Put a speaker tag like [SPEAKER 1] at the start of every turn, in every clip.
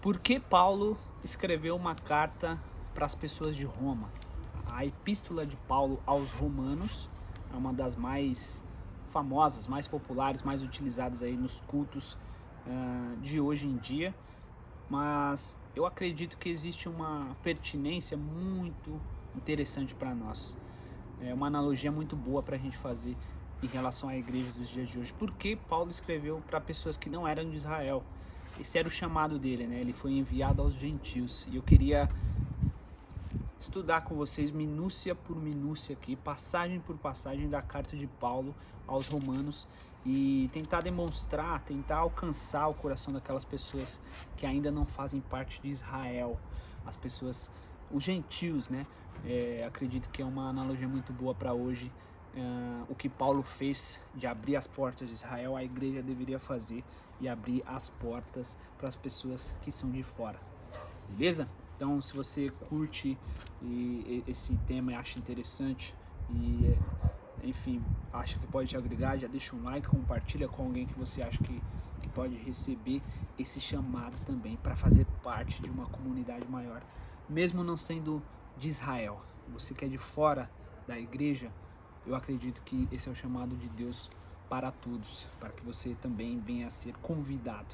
[SPEAKER 1] Por que Paulo escreveu uma carta para as pessoas de Roma? A epístola de Paulo aos Romanos é uma das mais famosas, mais populares, mais utilizadas aí nos cultos de hoje em dia, mas eu acredito que existe uma pertinência muito interessante para nós. É uma analogia muito boa para a gente fazer em relação à igreja dos dias de hoje. Por que Paulo escreveu para pessoas que não eram de Israel? Esse era o chamado dele, né? Ele foi enviado aos gentios. E eu queria estudar com vocês minúcia por minúcia aqui, passagem por passagem da carta de Paulo aos Romanos e tentar demonstrar, tentar alcançar o coração daquelas pessoas que ainda não fazem parte de Israel, as pessoas, os gentios, né? Acredito que é uma analogia muito boa para hoje. O que Paulo fez de abrir as portas de Israel, a igreja deveria fazer e abrir as portas para as pessoas que são de fora. Beleza? Então, se você curte esse tema e acha interessante e, enfim, acha que pode te agregar, já deixa um like, compartilha com alguém que você acha que pode receber esse chamado também para fazer parte de uma comunidade maior, mesmo não sendo de Israel. Você que é de fora da igreja, eu acredito que esse é o chamado de Deus para todos, para que você também venha a ser convidado.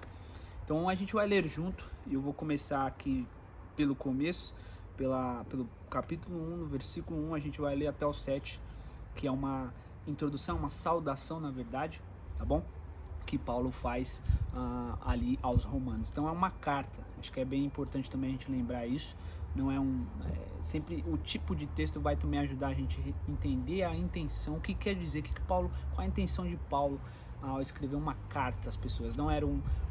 [SPEAKER 1] Então a gente vai ler junto e eu vou começar aqui pelo começo, pelo capítulo 1, no versículo 1, a gente vai ler até o 7, que é uma introdução, uma saudação na verdade, tá bom? Que Paulo faz ali aos Romanos. Então é uma carta, acho que é bem importante também a gente lembrar isso. Não é sempre o tipo de texto vai também ajudar a gente a entender a intenção, o que quer dizer, qual a intenção de Paulo ao escrever uma carta às pessoas. Não era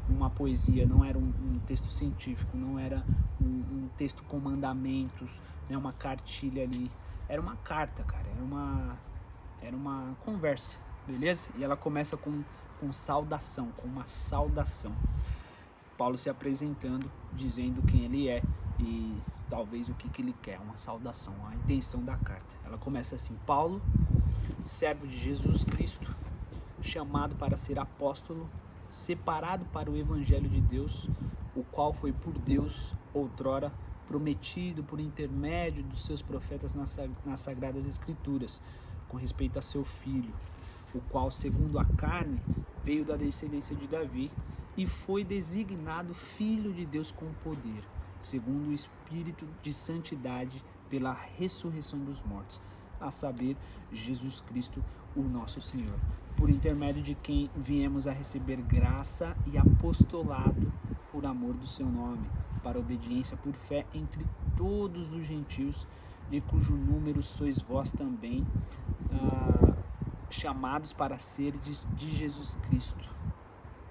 [SPEAKER 1] uma poesia, não era um texto científico, não era um texto com mandamentos, né, uma cartilha ali. Era uma carta, cara, era uma conversa, beleza? E ela começa com saudação, com uma saudação. Paulo se apresentando, dizendo quem ele é e talvez o que ele quer, uma saudação, a intenção da carta. Ela começa assim: Paulo, servo de Jesus Cristo, chamado para ser apóstolo, separado para o evangelho de Deus, o qual foi por Deus outrora prometido por intermédio dos seus profetas nas sagradas escrituras, com respeito a seu filho, o qual segundo a carne veio da descendência de Davi e foi designado filho de Deus com poder, segundo o espírito de santidade pela ressurreição dos mortos, a saber, Jesus Cristo, o nosso Senhor, por intermédio de quem viemos a receber graça e apostolado por amor do seu nome, para obediência por fé entre todos os gentios, de cujo número sois vós também, chamados para seres de Jesus Cristo.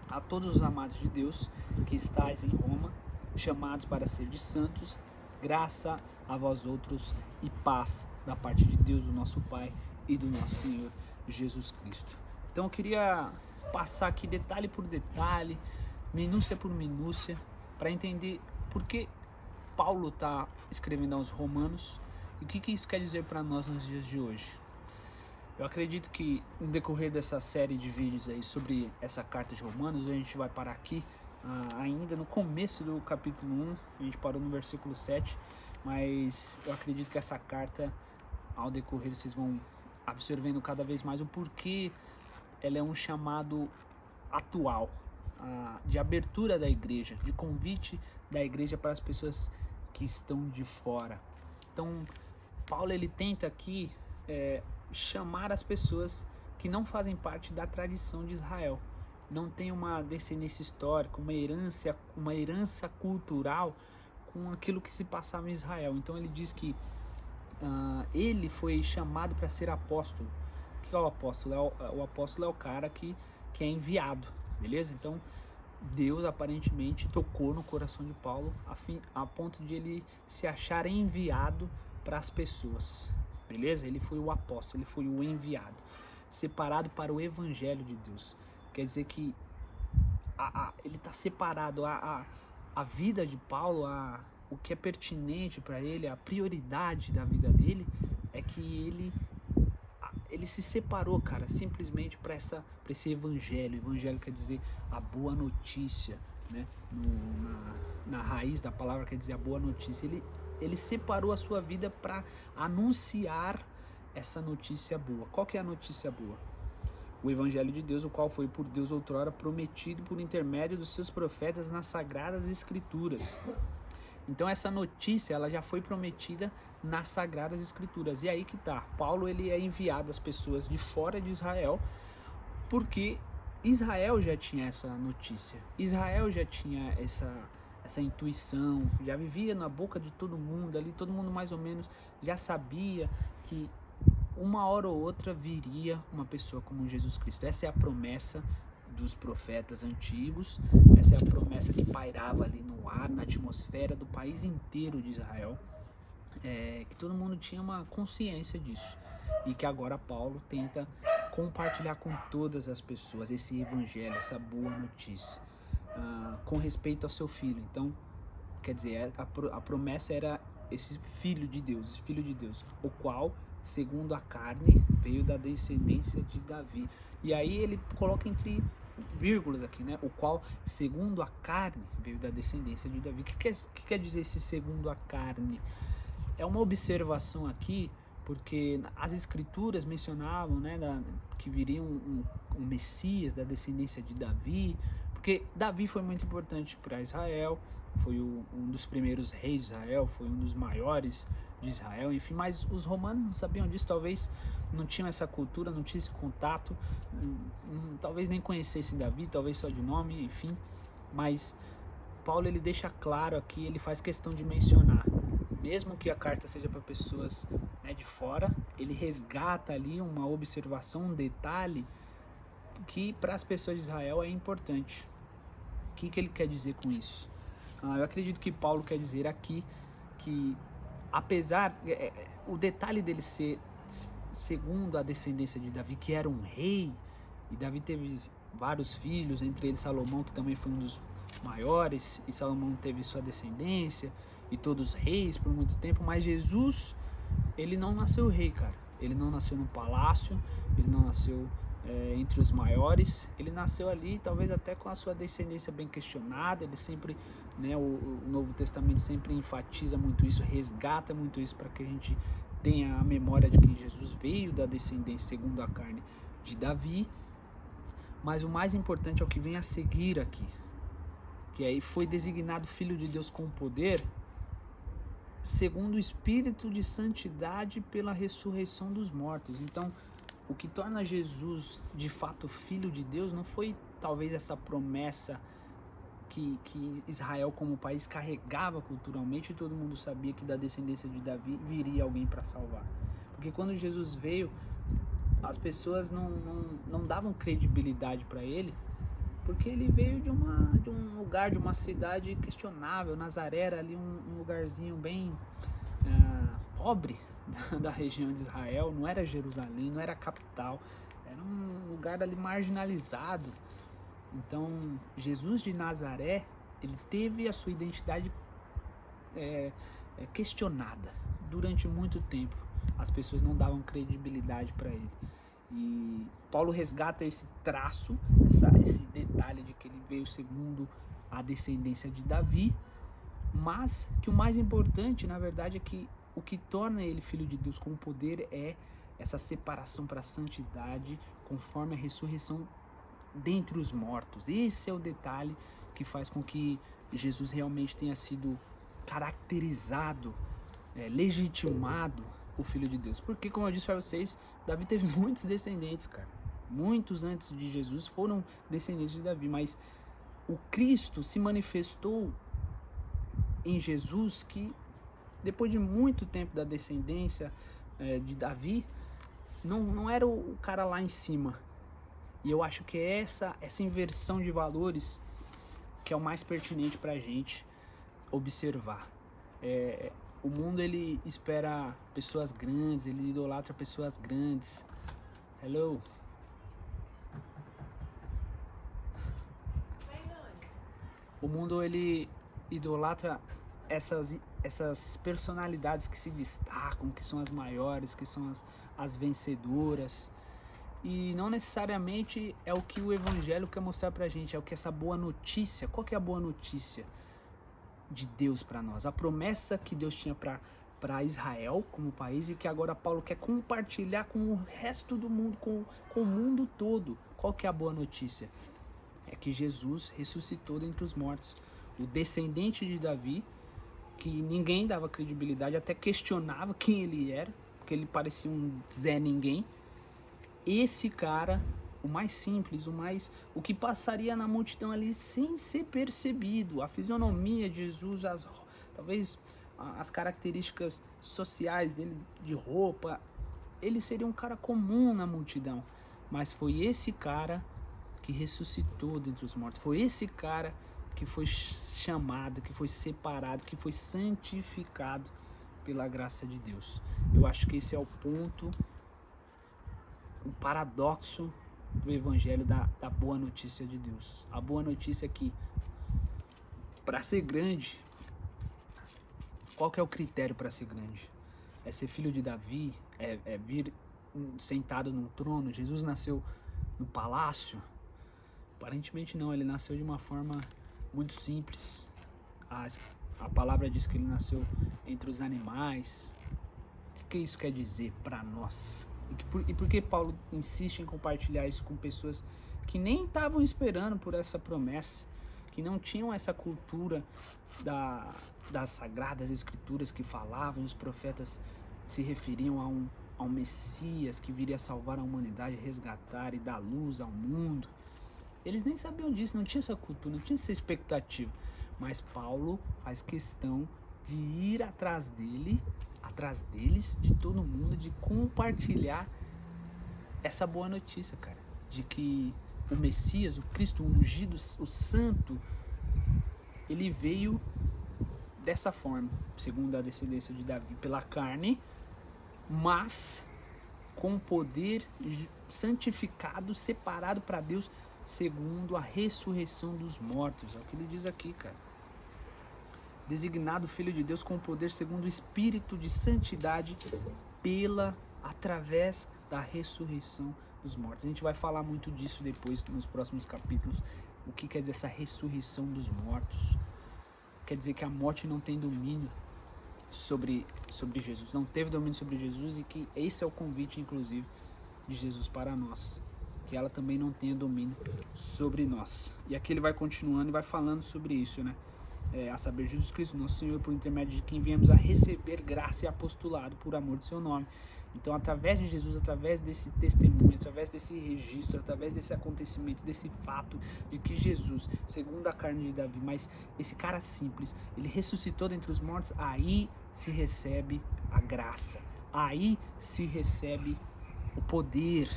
[SPEAKER 1] A todos os amados de Deus que estáis em Roma, chamados para ser de santos, graça a vós outros e paz da parte de Deus, o nosso Pai, e do nosso Senhor Jesus Cristo. Então eu queria passar aqui detalhe por detalhe, minúcia por minúcia, para entender por que Paulo está escrevendo aos Romanos e o que isso quer dizer para nós nos dias de hoje. Eu acredito que no decorrer dessa série de vídeos aí sobre essa carta de Romanos, a gente vai parar aqui ainda no começo do capítulo 1, a gente parou no versículo 7, mas eu acredito que essa carta, ao decorrer, vocês vão absorvendo cada vez mais o porquê ela é um chamado atual, de abertura da igreja, de convite da igreja para as pessoas que estão de fora. Então, Paulo ele tenta aqui chamar as pessoas que não fazem parte da tradição de Israel, não tem uma descendência histórica, uma herança cultural com aquilo que se passava em Israel. Então ele diz que ele foi chamado para ser apóstolo. O que é o apóstolo? O apóstolo é o cara que é enviado, beleza? Então Deus aparentemente tocou no coração de Paulo a ponto de ele se achar enviado para as pessoas, beleza? Ele foi o apóstolo, ele foi o enviado, separado para o evangelho de Deus. Quer dizer que ele está separado, a vida de Paulo, o que é pertinente para ele, a prioridade da vida dele é que ele se separou, cara, simplesmente para esse evangelho. Evangelho quer dizer a boa notícia, né? Na raiz da palavra quer dizer a boa notícia. Ele separou a sua vida para anunciar essa notícia boa. Qual que é a notícia boa? O Evangelho de Deus, o qual foi por Deus outrora prometido por intermédio dos seus profetas nas Sagradas Escrituras. Então essa notícia, ela já foi prometida nas Sagradas Escrituras. E aí que tá, Paulo ele é enviado às pessoas de fora de Israel, porque Israel já tinha essa notícia, Israel já tinha essa intuição, já vivia na boca de todo mundo ali, todo mundo mais ou menos já sabia que uma hora ou outra viria uma pessoa como Jesus Cristo. Essa é a promessa dos profetas antigos, essa é a promessa que pairava ali no ar, na atmosfera do país inteiro de Israel, que todo mundo tinha uma consciência disso, e que agora Paulo tenta compartilhar com todas as pessoas esse evangelho, essa boa notícia, com respeito ao seu filho. Então, quer dizer, a promessa era esse filho de Deus, o qual, segundo a carne, veio da descendência de Davi. E aí ele coloca entre vírgulas aqui, né? O qual, segundo a carne, veio da descendência de Davi. O que quer dizer esse segundo a carne? É uma observação aqui, porque as escrituras mencionavam, né, que viria um Messias da descendência de Davi, porque Davi foi muito importante para Israel, foi um dos primeiros reis de Israel, foi um dos maiores de Israel, enfim, mas os romanos não sabiam disso, talvez não tinham essa cultura, não tinham esse contato, talvez nem conhecessem Davi, talvez só de nome, enfim, mas Paulo ele deixa claro aqui, ele faz questão de mencionar, mesmo que a carta seja para pessoas, né, de fora, ele resgata ali uma observação, um detalhe que para as pessoas de Israel é importante. O que ele quer dizer com isso? Eu acredito que Paulo quer dizer aqui que, apesar, o detalhe dele ser segundo a descendência de Davi, que era um rei, e Davi teve vários filhos, entre eles Salomão, que também foi um dos maiores, e Salomão teve sua descendência, e todos reis por muito tempo, mas Jesus, ele não nasceu rei, cara. Ele não nasceu no palácio, ele não nasceu entre os maiores, ele nasceu ali, talvez até com a sua descendência bem questionada. Ele sempre, né, o Novo Testamento sempre enfatiza muito isso, resgata muito isso, para que a gente tenha a memória de que Jesus veio da descendência segundo a carne de Davi. Mas o mais importante é o que vem a seguir aqui, que aí foi designado Filho de Deus com poder, segundo o Espírito de Santidade pela ressurreição dos mortos. Então, o que torna Jesus de fato Filho de Deus não foi talvez essa promessa que Israel como país carregava culturalmente, e todo mundo sabia que da descendência de Davi viria alguém para salvar. Porque quando Jesus veio, as pessoas não davam credibilidade para ele, porque ele veio de um lugar, de uma cidade questionável. Nazaré era ali um lugarzinho bem pobre da região de Israel, não era Jerusalém, não era a capital, era um lugar ali marginalizado. Então, Jesus de Nazaré, ele teve a sua identidade questionada durante muito tempo. As pessoas não davam credibilidade para ele. E Paulo resgata esse traço, esse detalhe de que ele veio segundo a descendência de Davi, mas que o mais importante, na verdade, é que o que torna ele Filho de Deus com poder é essa separação para a santidade, conforme a ressurreição dentre os mortos. Esse é o detalhe que faz com que Jesus realmente tenha sido caracterizado, legitimado o Filho de Deus. Porque, como eu disse para vocês, Davi teve muitos descendentes, cara. Muitos antes de Jesus foram descendentes de Davi, mas o Cristo se manifestou em Jesus, que depois de muito tempo da descendência de Davi, não era o cara lá em cima. E eu acho que é essa inversão de valores que é o mais pertinente para a gente observar. O mundo, ele espera pessoas grandes, ele idolatra pessoas grandes. Hello? O mundo, ele idolatra essas personalidades que se destacam, que são as maiores, que são as vencedoras. E não necessariamente é o que o evangelho quer mostrar pra gente, é o que essa boa notícia. Qual que é a boa notícia de Deus para nós? A promessa que Deus tinha para Israel como país e que agora Paulo quer compartilhar com o resto do mundo, com o mundo todo. Qual que é a boa notícia? É que Jesus ressuscitou dentre os mortos. O descendente de Davi, que ninguém dava credibilidade, até questionava quem ele era, porque ele parecia um Zé Ninguém. Esse cara, o mais simples, o que passaria na multidão ali sem ser percebido, a fisionomia de Jesus, talvez as características sociais dele, de roupa, ele seria um cara comum na multidão, mas foi esse cara que ressuscitou dentre os mortos, foi esse cara que foi chamado, que foi separado, que foi santificado pela graça de Deus. Eu acho que esse é o ponto, o paradoxo do evangelho da boa notícia de Deus. A boa notícia é que, para ser grande, qual que é o critério para ser grande? É ser filho de Davi? É vir sentado num trono? Jesus nasceu no palácio? Aparentemente não, ele nasceu de uma forma muito simples. A palavra diz que ele nasceu entre os animais. O que isso quer dizer para nós? E por que Paulo insiste em compartilhar isso com pessoas que nem estavam esperando por essa promessa, que não tinham essa cultura das sagradas escrituras que falavam, os profetas se referiam a um Messias que viria salvar a humanidade, resgatar e dar luz ao mundo. Eles nem sabiam disso, não tinha essa cultura, não tinha essa expectativa. Mas Paulo faz questão de ir atrás deles, de todo mundo, de compartilhar essa boa notícia, cara, de que o Messias, o Cristo, o ungido, o santo, ele veio dessa forma, segundo a descendência de Davi, pela carne, mas com poder santificado, separado para Deus, segundo a ressurreição dos mortos. É o que ele diz aqui, cara. Designado Filho de Deus com poder segundo o Espírito de santidade através da ressurreição dos mortos. A gente vai falar muito disso depois nos próximos capítulos. O que quer dizer essa ressurreição dos mortos? Quer dizer que a morte não tem domínio sobre Jesus, não teve domínio sobre Jesus, e que esse é o convite, inclusive, de Jesus para nós, que ela também não tenha domínio sobre nós. E aqui ele vai continuando e vai falando sobre isso, né? A saber, Jesus Cristo, nosso Senhor, por intermédio de quem viemos a receber graça e apostolado por amor do seu nome. Então, através de Jesus, através desse testemunho, através desse registro, através desse acontecimento, desse fato de que Jesus, segundo a carne de Davi, mas esse cara simples, ele ressuscitou dentre os mortos, aí se recebe a graça, aí se recebe o poder,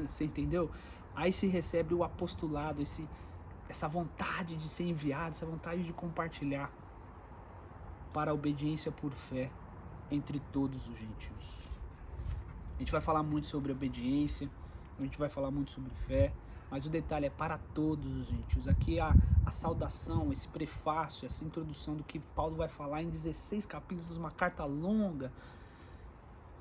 [SPEAKER 1] você entendeu? Aí se recebe o apostolado, essa vontade de ser enviado, essa vontade de compartilhar para a obediência por fé entre todos os gentios. A gente vai falar muito sobre obediência, a gente vai falar muito sobre fé, mas o detalhe é para todos os gentios. Aqui a saudação, esse prefácio, essa introdução do que Paulo vai falar em 16 capítulos, uma carta longa.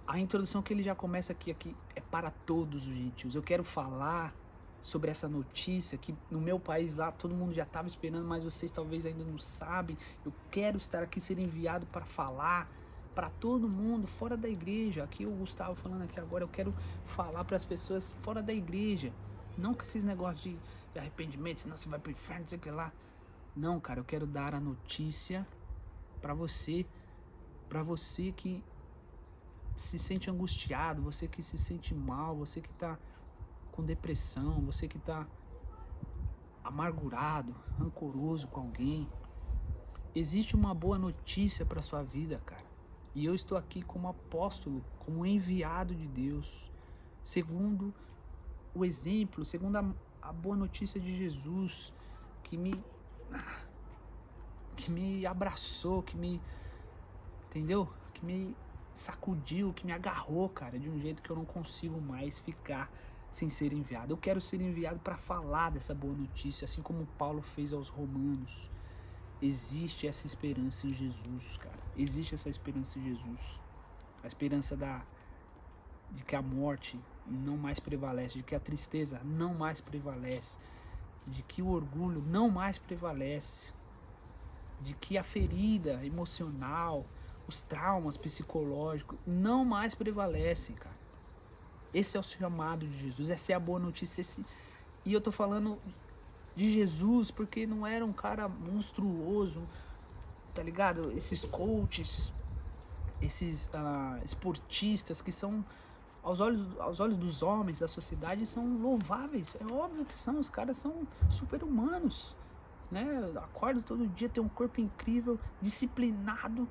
[SPEAKER 1] A introdução que ele já começa aqui é para todos os gentios. Eu quero falar sobre essa notícia que no meu país lá todo mundo já estava esperando, mas vocês talvez ainda não sabem. Eu quero estar aqui, ser enviado para falar para todo mundo fora da igreja. Aqui o Gustavo falando aqui agora, eu quero falar para as pessoas fora da igreja, não com esses negócios de arrependimento, senão você vai pro inferno, não sei o que lá. Não, cara, eu quero dar a notícia para você que se sente angustiado, você que se sente mal, você que tá com depressão, você que tá amargurado, rancoroso com alguém. Existe uma boa notícia para sua vida, cara. E eu estou aqui como apóstolo, como enviado de Deus, segundo o exemplo, segundo a boa notícia de Jesus, que me abraçou, entendeu? Que me sacudiu, que me agarrou, cara, de um jeito que eu não consigo mais ficar sem ser enviado. Eu quero ser enviado para falar dessa boa notícia, assim como Paulo fez aos romanos. Existe essa esperança em Jesus, cara. Existe essa esperança em Jesus. A esperança de que a morte não mais prevalece, de que a tristeza não mais prevalece, de que o orgulho não mais prevalece, de que a ferida emocional, os traumas psicológicos não mais prevalecem, cara. Esse é o chamado de Jesus, essa é a boa notícia. E eu tô falando de Jesus porque não era um cara monstruoso, tá ligado? Esses coaches, esses esportistas que são, aos olhos dos homens, da sociedade, são louváveis. É óbvio que são, os caras são super-humanos, né? Acorda todo dia, tem um corpo incrível, disciplinado,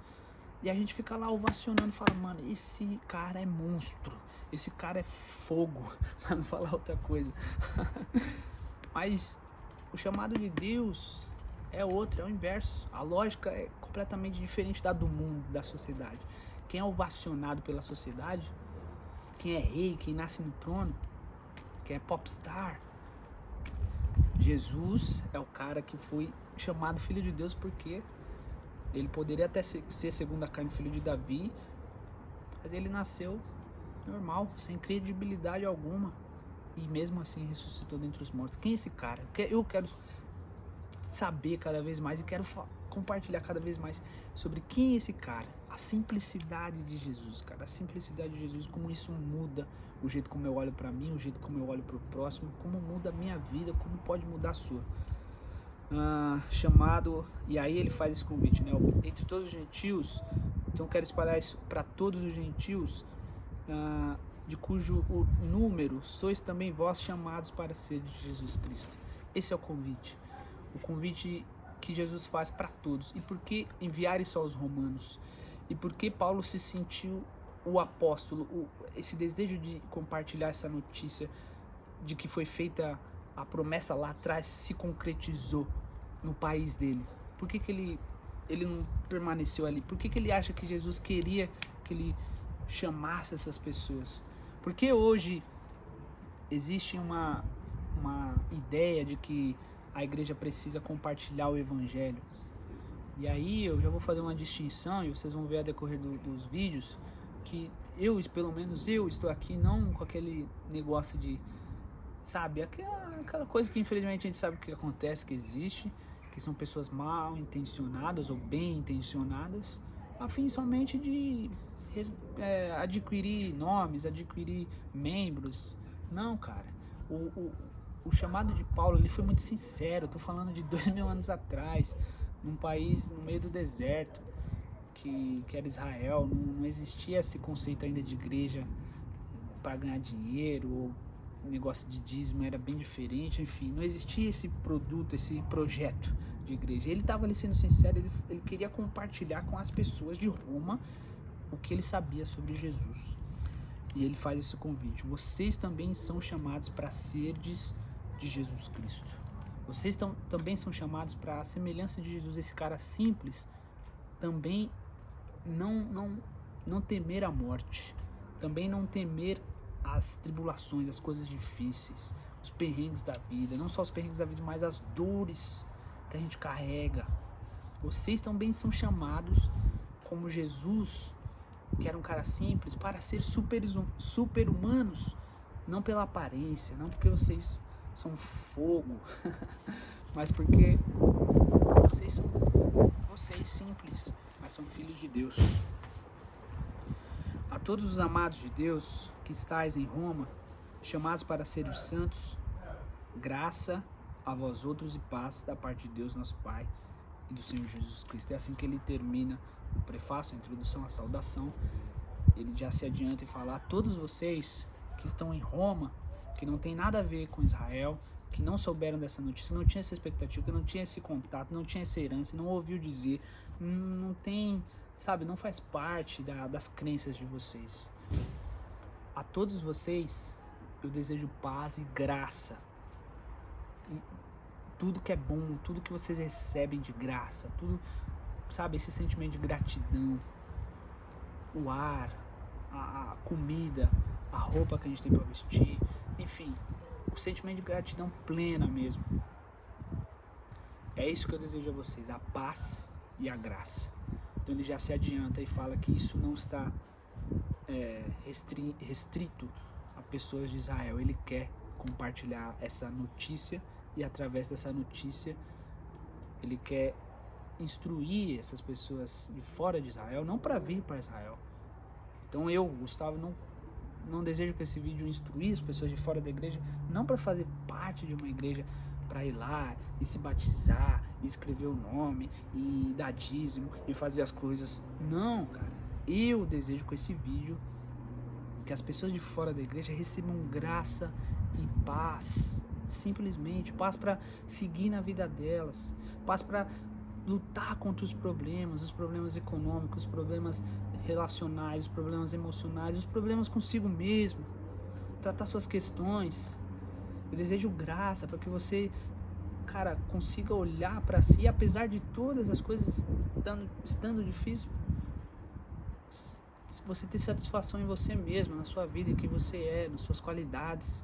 [SPEAKER 1] e a gente fica lá ovacionando, fala, mano, esse cara é monstro, esse cara é fogo, pra não falar outra coisa. Mas o chamado de Deus é outro, é o inverso. A lógica é completamente diferente da do mundo, da sociedade. Quem é ovacionado pela sociedade, quem é rei, quem nasce no trono, quem é popstar, Jesus é o cara que foi chamado Filho de Deus porque ele poderia até ser segundo a carne, filho de Davi, mas ele nasceu normal, sem credibilidade alguma, e mesmo assim ressuscitou dentre os mortos. Quem é esse cara? Eu quero saber cada vez mais e quero compartilhar cada vez mais sobre quem é esse cara. A simplicidade de Jesus, cara. A simplicidade de Jesus, como isso muda o jeito como eu olho pra mim, o jeito como eu olho pro próximo, como muda a minha vida, como pode mudar a sua. Chamado, e aí ele faz esse convite, né? Entre todos os gentios, então eu quero espalhar isso para todos os gentios, de cujo o número sois também vós chamados para ser de Jesus Cristo. Esse é o convite que Jesus faz para todos. E por que enviar isso aos romanos? E por que Paulo se sentiu o apóstolo, esse desejo de compartilhar essa notícia de que foi feita a promessa lá atrás, se concretizou no país dele? Por que ele não permaneceu ali? Por que ele acha que Jesus queria que ele chamasse essas pessoas? Porque hoje existe uma ideia de que a igreja precisa compartilhar o evangelho. E aí eu já vou fazer uma distinção, e vocês vão ver a decorrer dos vídeos, que pelo menos eu estou aqui não com aquele negócio de, sabe, aquela coisa que infelizmente a gente sabe que acontece, que existe, que são pessoas mal intencionadas ou bem intencionadas, a fim somente de adquirir nomes, adquirir membros. Não, cara. O chamado de Paulo, ele foi muito sincero. Eu tô falando de 2000 anos atrás, num país no meio do deserto, que era Israel. Não existia esse conceito ainda de igreja para ganhar dinheiro, ou negócio de dízimo era bem diferente, enfim, não existia esse produto, esse projeto de igreja. Ele estava ali sendo sincero, ele queria compartilhar com as pessoas de Roma o que ele sabia sobre Jesus. E ele faz esse convite: vocês também são chamados para serdes de Jesus Cristo. Vocês também são chamados para a semelhança de Jesus, esse cara simples, também não temer a morte, também não temer as tribulações, as coisas difíceis, os perrengues da vida, não só os perrengues da vida, mas as dores que a gente carrega. Vocês também são chamados, como Jesus, que era um cara simples, para ser super-humanos, não pela aparência, não porque vocês são fogo, mas porque vocês são simples, mas são filhos de Deus. A todos os amados de Deus que estáis em Roma, chamados para serem santos, graça a vós outros e paz da parte de Deus nosso Pai e do Senhor Jesus Cristo. É assim que ele termina o prefácio, a introdução, a saudação. Ele já se adianta e fala: a todos vocês que estão em Roma, que não tem nada a ver com Israel, que não souberam dessa notícia, não tinha essa expectativa, que não tinha esse contato, não tinha essa herança, não ouviu dizer, não tem, sabe, não faz parte das crenças de vocês. A todos vocês eu desejo paz e graça, e tudo que é bom, tudo que vocês recebem de graça, tudo, sabe, esse sentimento de gratidão, o ar, a comida, a roupa que a gente tem para vestir, enfim, o sentimento de gratidão plena mesmo. É isso que eu desejo a vocês, a paz e a graça. Então ele já se adianta e fala que isso não está restrito a pessoas de Israel. Ele quer compartilhar essa notícia e através dessa notícia ele quer instruir essas pessoas de fora de Israel, não para vir para Israel. Então eu, Gustavo, não desejo que esse vídeo instruir as pessoas de fora da igreja, não para fazer parte de uma igreja, para ir lá e se batizar, e escrever o nome, e dar dízimo, e fazer as coisas. Não, cara. Eu desejo com esse vídeo que as pessoas de fora da igreja recebam graça e paz. Simplesmente, paz para seguir na vida delas, paz para lutar contra os problemas econômicos, os problemas relacionais, os problemas emocionais, os problemas consigo mesmo, tratar suas questões. Eu desejo graça para que você, cara, consiga olhar para si, apesar de todas as coisas estando difícil, você ter satisfação em você mesmo, na sua vida, em quem você é, nas suas qualidades.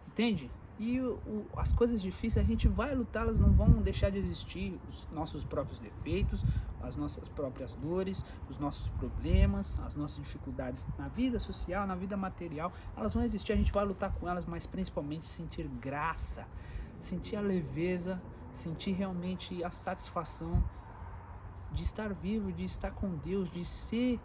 [SPEAKER 1] Entende? E as coisas difíceis a gente vai lutar, elas não vão deixar de existir. Os nossos próprios defeitos, as nossas próprias dores, os nossos problemas, as nossas dificuldades na vida social, na vida material, elas vão existir, a gente vai lutar com elas, mas principalmente sentir graça, sentir a leveza, sentir realmente a satisfação de estar vivo, de estar com Deus, de ser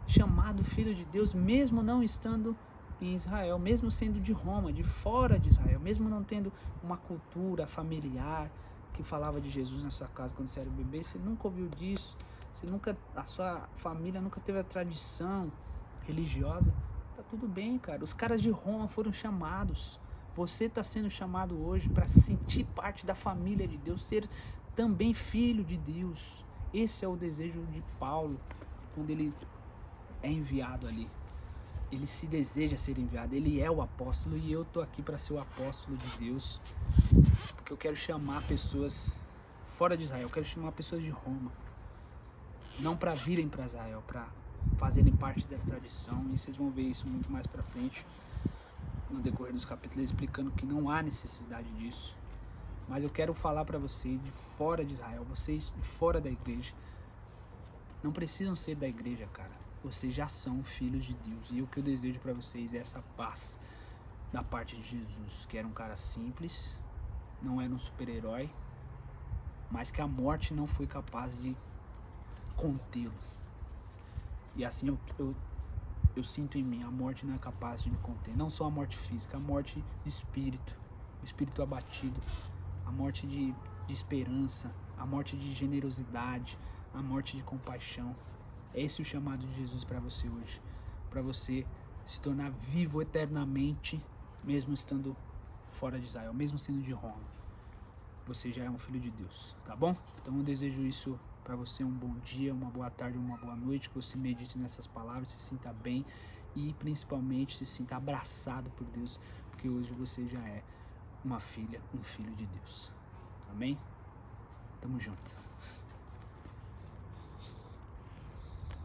[SPEAKER 1] chamado filho de Deus, mesmo não estando em Israel, mesmo sendo de Roma, de fora de Israel, mesmo não tendo uma cultura familiar que falava de Jesus na sua casa quando você era bebê, você nunca ouviu disso, a sua família nunca teve a tradição religiosa, tá tudo bem, cara. Os caras de Roma foram chamados, você está sendo chamado hoje para sentir parte da família de Deus, ser também filho de Deus. Esse é o desejo de Paulo quando ele é enviado ali. Ele se deseja ser enviado, ele é o apóstolo e eu tô aqui para ser o apóstolo de Deus, porque eu quero chamar pessoas fora de Israel, eu quero chamar pessoas de Roma, não para virem para Israel, para fazerem parte da tradição, e vocês vão ver isso muito mais para frente, no decorrer dos capítulos, explicando que não há necessidade disso. Mas eu quero falar para vocês de fora de Israel, vocês de fora da igreja, não precisam ser da igreja, cara. Vocês já são filhos de Deus. E o que eu desejo para vocês é essa paz da parte de Jesus, que era um cara simples, não era um super-herói, mas que a morte não foi capaz de contê-lo. E assim eu sinto em mim, a morte não é capaz de me conter. Não só a morte física, a morte de espírito, o espírito abatido, a morte de esperança, a morte de generosidade, a morte de compaixão. É esse o chamado de Jesus para você hoje, para você se tornar vivo eternamente, mesmo estando fora de Israel, mesmo sendo de Roma. Você já é um filho de Deus, tá bom? Então eu desejo isso para você, um bom dia, uma boa tarde, uma boa noite, que você medite nessas palavras, se sinta bem e principalmente se sinta abraçado por Deus, porque hoje você já é uma filha, um filho de Deus. Amém? Tamo junto.